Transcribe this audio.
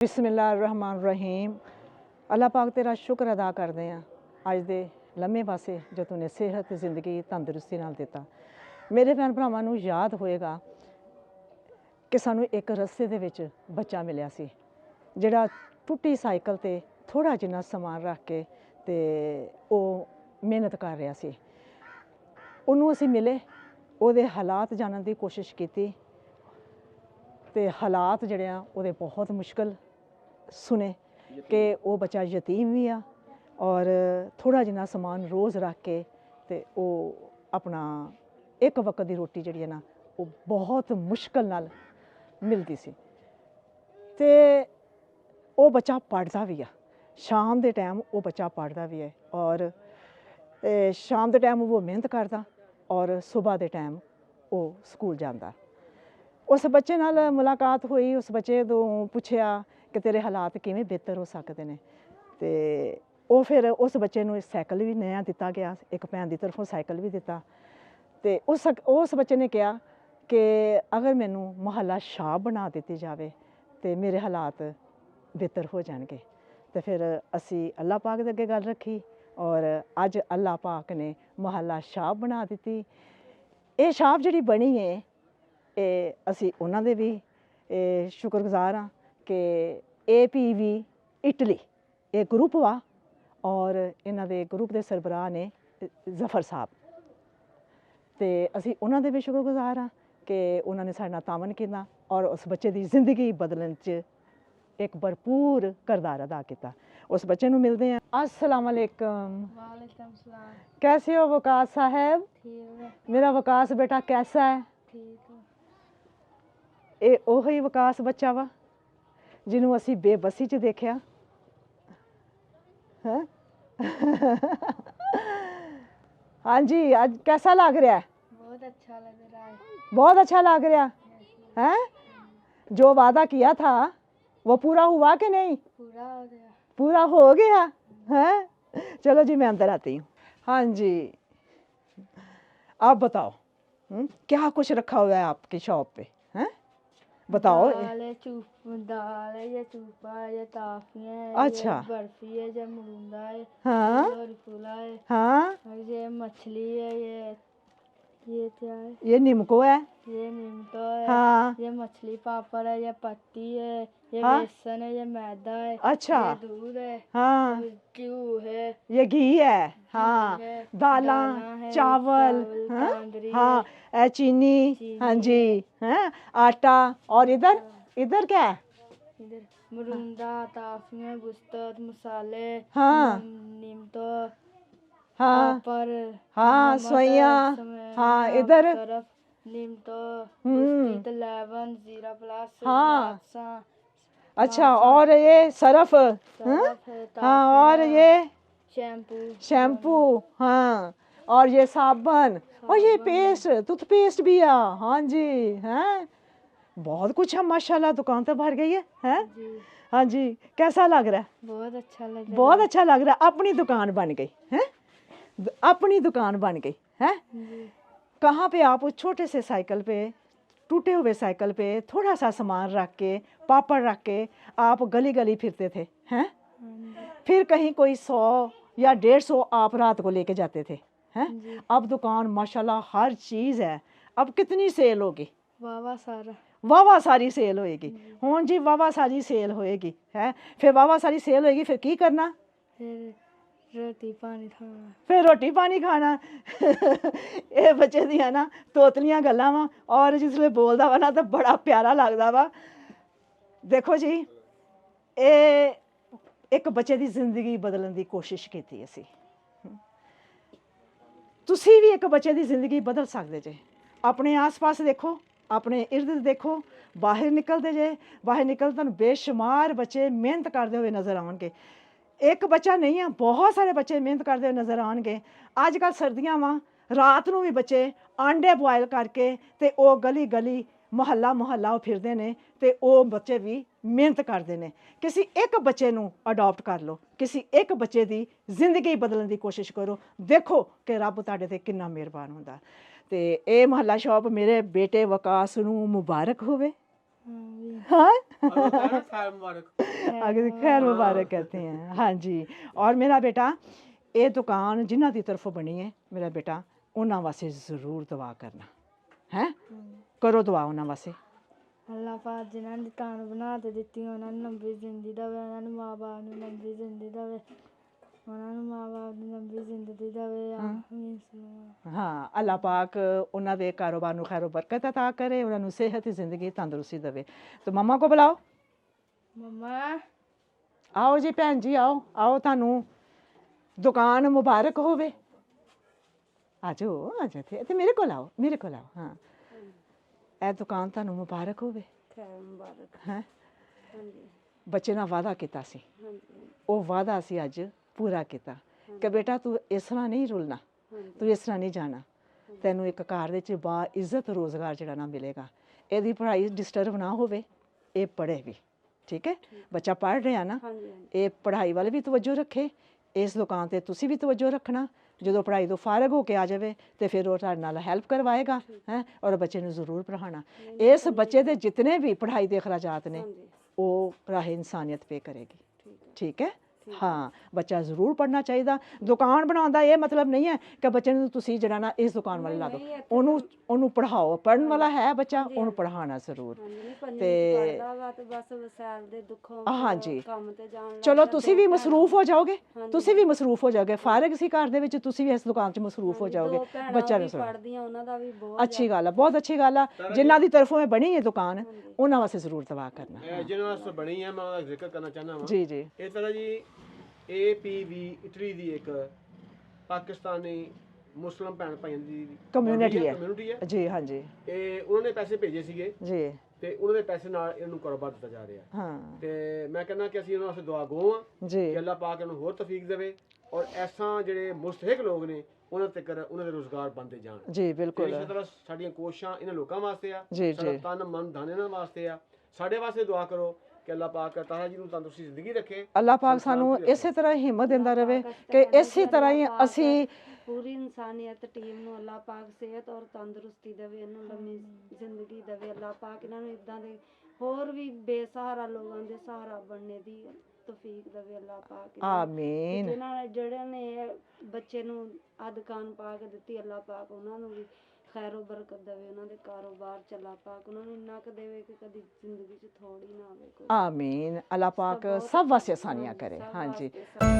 बिस्मिल्लाहिर्रहमानिर्रहीम। अल्लाह पाक तेरा शुक्र अदा करते हैं अज दे लम्हे पासे जो तूने सेहत जिंदगी तंदुरुस्ती नाल दिता। मेरे भैन भरावां नूं याद होएगा कि सानू एक रस्ते दे विच बच्चा मिलिया सी जिहड़ा टुट्टी साइकिल ते थोड़ा जिन्ना समान रख के ते ओह मेहनत कर रहा सी। उन्होंने असीं मिले, ओहदे हालात जानने की कोशिश की ते हालात जिहड़े आ ओहदे बहुत मुश्किल सुने कि वो बच्चा यतीम भी आ और थोड़ा जिन्ना समान रोज़ रख के ते वो अपना एक वक्त की रोटी जिहड़ी है ना वो बहुत मुश्किल नाल मिलती सी। ते वो बच्चा पढ़दा भी आ, शाम के टाइम वो बच्चा पढ़दा भी है और शाम के टाइम वो मेहनत करदा और सुबह के टाइम वो स्कूल जाता। उस बच्चे नाल मुलाकात हुई, उस बच्चे तो पुछया कि तेरे हालात किवें बेहतर हो सकते हैं तो वो फिर उस बच्चे नूं साइकिल भी नया दिता गया, एक भैन की तरफों साइकिल भी दिता। तो उस बच्चे ने कहा कि अगर मैनू मुहल्ला शॉप बना दी जाए तो मेरे हालात बेहतर हो जाएंगे। तो फिर असी अल्लाह पाक दे अगे गल रखी और अज अल्लाह पाक ने मुहल्ला शॉप बना दी। ये शॉप जिहड़ी बनी है असी उन्हां दे भी शुक्रगुजार हाँ कि APV इटली ये ग्रुप वा और इन्हां दे ग्रुप के सरबराह ने जफर साहब। तो असी उन्हां दे भी शुक्रगुजार हाँ कि उन्होंने साडे नाल तावन किया और उस बच्चे की जिंदगी बदलने च एक भरपूर किरदार अदा किया। उस बच्चे नूं मिलते हैं। अस्सलाम वालेकुम। वालेकुम सलाम। कैसे हो वकास साहब? ठीक है। मेरा वकास बेटा कैसा है? ठीक है। ये ओही वकास बच्चा वा जिन्हों असी बेबसी च देखिया है। हाँ जी, आज कैसा लग रहा है? बहुत अच्छा लग रहा है। बहुत अच्छा लग रहा है। जो वादा किया था वो पूरा हुआ कि नहीं? पूरा हो गया। पूरा हो गया है। चलो जी मैं अंदर आती हूँ। हाँ जी, आप बताओ क्या कुछ रखा हुआ है आपकी शॉप पे? हैं बताओ। दाल है, दाल है, ये चूपा है, ये टाफियाँ है, अच्छा। ये बर्फी है, ये मुरुंदा है, हाँ ये फूला है, हाँ, और ये मछली है, ये क्या है? ये निमको है। ये नीमतो है। हाँ ये मछली पापड़ है, ये पत्ती है, ये हाँ। बेसन है, ये मैदा है, अच्छा। ये दूध है, हाँ, ये घी है, ये घी है। हाँ, है, दाला, है, चावल, हाँ तांदरी हाँ, चीनी, हाँ चीनी जी, हाँ आटा। और इधर इधर क्या है? इधर मुरुंदा, टाफियाँ, गुस्तद, मसाले, हाँ नीमतो, हाँ पापड़, हाँ, नमक, सोइयाँ, हाँ इधर। सरफ, नीमतो, गुस्ती, तलेवन, जीरा प्लस, हाँ लापसा, अच्छा, और ये सरफ, हाँ सरफ है, हाँ, और ये शैम्पू, शैम्पू, हाँ, और ये साबन, और ये पेस्ट, टूथपेस्ट भी है। हाँ जी, हैं बहुत कुछ है माशाल्लाह, दुकान तो भर गई है। जी हाँ जी, कैसा लग रहा है? बहुत अच्छा लग रहा बहुत अच्छा लग रहा है। अपनी दुकान बन गई है, अपनी दुकान बन गई है। है। कहाँ पे आप उस छोटे से साइकिल पे, टूटे हुए साइकिल पे थोड़ा सा सामान रख के, पापड़ रख के आप गली गली फिरते थे हैं। फिर कहीं कोई 100 या 150 आप रात को लेके जाते थे हैं। अब दुकान माशाल्लाह हर चीज़ है। अब कितनी सेल होगी? वावा सारा वावा सारी सेल होएगी। हुण जी वावा सारी सेल होएगी है। फिर वावा सारी सेल होएगी, फिर की करना? फिर रोटी पानी खाना। फिर रोटी पानी खाना। ये बच्चे दी है ना तोतलियां गल्लां वा और जिसले बोलदा वा ना तो बड़ा प्यारा लगदा वा। देखो जी, ये एक बच्चे की जिंदगी बदलने की कोशिश की असी। तुसी भी एक बच्चे की जिंदगी बदल सकते जे। अपने आस पास देखो, अपने इर्द गिर्द देखो, बाहर निकलते जे, बाहर निकल तुहानूं बेशुमार बच्चे मेहनत करते हुए नज़र आउणगे। एक बच्चा नहीं है, बहुत सारे बच्चे मेहनत करते हुए नज़र आउणगे। अजकल सर्दियां वा, रात नूं भी बच्चे आंडे बॉयल करके ते वो गली गली मुहल्ला मुहल्ला फिरदे ने ते वो बच्चे भी मेहनत करते हैं। किसी एक बच्चे नूं अडॉप्ट कर लो, किसी एक बच्चे की जिंदगी बदलने की कोशिश करो, देखो कि रब तुहाडे ते किन्ना मेहरबान हुंदा। ते ये मुहल्ला शॉप मेरे बेटे वकास नूं मुबारक होवे। हाँ खैर मुबारक। आगे खैर मुबारक कहते हैं। हाँ जी। और मेरा बेटा ये दुकान जिन्हों की तरफों बनी है मेरा बेटा उन्होंने वास्ते जरूर दुआ करना है। करो दुआ उन्होंने वास्ते। ਅੱਲਾਹ ਪਾਕ ਜਿਨ੍ਹਾਂ ਦੀ ਤਾਨ ਬਣਾ ਕੇ ਦਿੱਤੀ ਉਹਨਾਂ ਨੂੰ ਲੰਬੀ ਜ਼ਿੰਦਗੀ ਦੇਵੇ, ਉਹਨਾਂ ਨੂੰ ਮਾਂ-ਬਾਪ ਨੂੰ ਲੰਬੀ ਜ਼ਿੰਦਗੀ ਦੇਵੇ, ਉਹਨਾਂ ਨੂੰ ਮਾਂ-ਬਾਪ ਨੂੰ ਲੰਬੀ ਜ਼ਿੰਦਗੀ ਦੇਵੇ। ਆਮੀਨ। हाँ अल्लाह पाक उन्होंने कारोबार में खैर बरकत अता करे, उन्होंने सेहत जिंदगी तंदुरुस्ती देवे। तो मम्मा को बुलाओ। ਮੰਮਾ आओ जी भैन जी आओ आओ, थानू दुकान मुबारक होवे। आ जाओ आ जाओ ते मेरे को आओ मेरे को आओ। हाँ ए दुकान थानू मुबारक होवे। ਖੈਰ ਮੁਬਾਰਕ। हैं ਹਾਂਜੀ बच्चे नाल वादा कीता सी, ਹਾਂਜੀ ਉਹ वादा असी अज पूरा कीता कि बेटा तू इस तरह नहीं रुलना, तू इस तरह नहीं जाना, तैनू एक घर दे बा इज्जत रोज़गार जिहड़ा ना मिलेगा। ਇਹਦੀ पढ़ाई डिस्टर्ब ना होवे, ये पढ़े भी ठीक है। बच्चा पढ़ रहा ना, ये पढ़ाई वाल भी तवज्जो रखे, इस दुकान ते तुसी भी तवज्जो रखना। जो पढ़ाई तो फारग होके आ जाए तो फिर वो तुहाडे नाल हैल्प करवाएगा है, और बच्चे नूं जरूर पढ़ाना। इस बच्चे दे जितने भी पढ़ाई के अखराजात ने वो राहे इंसानियत पे करेगी। ठीक है। हाँ बच्चा जरूर पढ़ना चाहिए। दुकान बनाने का ये मतलब नहीं है कि बच्चे नूं तुसीं जिहड़ा ना इस दुकान वाले ला दो, ओनू पढ़ाओ, पढ़न वाला है बच्चा, ओनू पढ़ाना जरूर। हाँ जी चलो तुसीं भी मसरूफ हो जाओगे, तुसीं भी मसरूफ हो जाओगे, फारग सी घर दे विच तुसीं भी इस दुकान च मसरूफ हो जाओगे। बच्चा भी अच्छी गल है, बहुत अच्छी गल है। जिन्हां दी तरफों बनी है दुकान उन्हां वास्ते जरूर दुआ करना। जिन्होंने वास्ते बनी है मैं ਉਹਦਾ ਜ਼ਿਕਰ करना चाहना वा। जी जी इस तरह जी APV इटली ਦੀ ਇੱਕ ਪਾਕਿਸਤਾਨੀ ਮੁਸਲਮ ਭੈਣ ਭਾਈਆਂ ਦੀ ਕਮਿਊਨਿਟੀ ਹੈ ਹੈ ਜੀ। हाँ जी ਇਹ ਉਹਨਾਂ ਨੇ ਪੈਸੇ ਭੇਜੇ ਸੀਗੇ जी ਤੇ ਉਹਨਾਂ ਦੇ ਪੈਸੇ ਨਾਲ ਇਹਨੂੰ ਕਾਰੋਬਾਰ ਦਿੱਤਾ ਜਾ ਰਿਹਾ। हाँ ਤੇ ਮੈਂ ਕਹਿੰਦਾ ਕਿ ਅਸੀਂ ਉਹਨਾਂ ਵਾਸਤੇ ਦੁਆ ਗੋ ਆ जी ਕਿ ਅੱਲਾਹ ਪਾਕ ਇਹਨੂੰ ਹੋਰ ਤੌਫੀਕ ਦੇਵੇ, ਔਰ ਐਸਾ ਜਿਹੜੇ ਮੁਸਤਹਿਕ ਲੋਕ ਨੇ ਉਹਨਾਂ ਤੇ ਉਹਨਾਂ ਦੇ ਰੋਜ਼ਗਾਰ ਬਣਦੇ ਜਾਣ। जी ਤੇ बिल्कुल ਇਸੇ ਤਰ੍ਹਾਂ ਸਾਡੀਆਂ ਕੋਸ਼ਿਸ਼ਾਂ ਇਹਨਾਂ ਲੋਕਾਂ ਵਾਸਤੇ ਆ, जी ਸਾਡਾ जी ਤਨ ਮਨ ਧਨ ਇਹਨਾਂ ਵਾਸਤੇ ਆ। ਸਾਡੇ ਵਾਸਤੇ ਦੁਆ ਕਰੋ ਕਿ ਅੱਲਾਹ ਪਾਕ ਤਾਲਾ ਜੀ ਨੂੰ ਤੰਦਰੁਸਤੀ ਜ਼ਿੰਦਗੀ ਰੱਖੇ। अल्लाह पाक सानू इसे तरह हिम्मत दिंदा रहे कि इसी तरह ही असी ਪੂਰੀ ਇਨਸਾਨੀਅਤ ਟੀਮ ਨੂੰ ਅੱਲਾਹ ਪਾਕ ਸਿਹਤ ਔਰ ਤੰਦਰੁਸਤੀ ਦੇਵੇ, ਇਹਨੂੰ ਲੰਮੀ ਜ਼ਿੰਦਗੀ ਦੇਵੇ। ਅੱਲਾਹ ਪਾਕ ਇਹਨਾਂ ਨੂੰ ਇਦਾਂ ਦੇ ਹੋਰ ਵੀ ਬੇਸਹਾਰਾ ਲੋਕਾਂ ਦੇ ਸਹਾਰਾ ਬਣਨੇ ਦੀ ਤੌਫੀਕ ਦੇਵੇ। ਅੱਲਾਹ ਪਾਕ आमीन ਜਿਹੜੇ ਨੇ ਇਹ ਬੱਚੇ ਨੂੰ ਆ ਦੁਕਾਨ ਪਾ ਕੇ ਦਿੱਤੀ, ਅੱਲਾਹ ਪਾਕ ਉਹਨਾਂ ਨੂੰ ਵੀ ਖੈਰੋ ਬਰਕਤ ਦੇਵੇ, ਉਹਨਾਂ ਦੇ ਕਾਰੋਬਾਰ ਚ ਅੱਲਾਹ ਪਾਕ ਉਹਨਾਂ ਨੂੰ ਇੰਨਾ ਕੁ ਦੇਵੇ ਕਿ ਕਦੀ ਜ਼ਿੰਦਗੀ ਚ ਥੋੜੀ ਨਾ ਆਵੇ ਕੋਈ। आमीन अल्लाह पाक सब वास्ते आसानियां करे। हाँ जी सब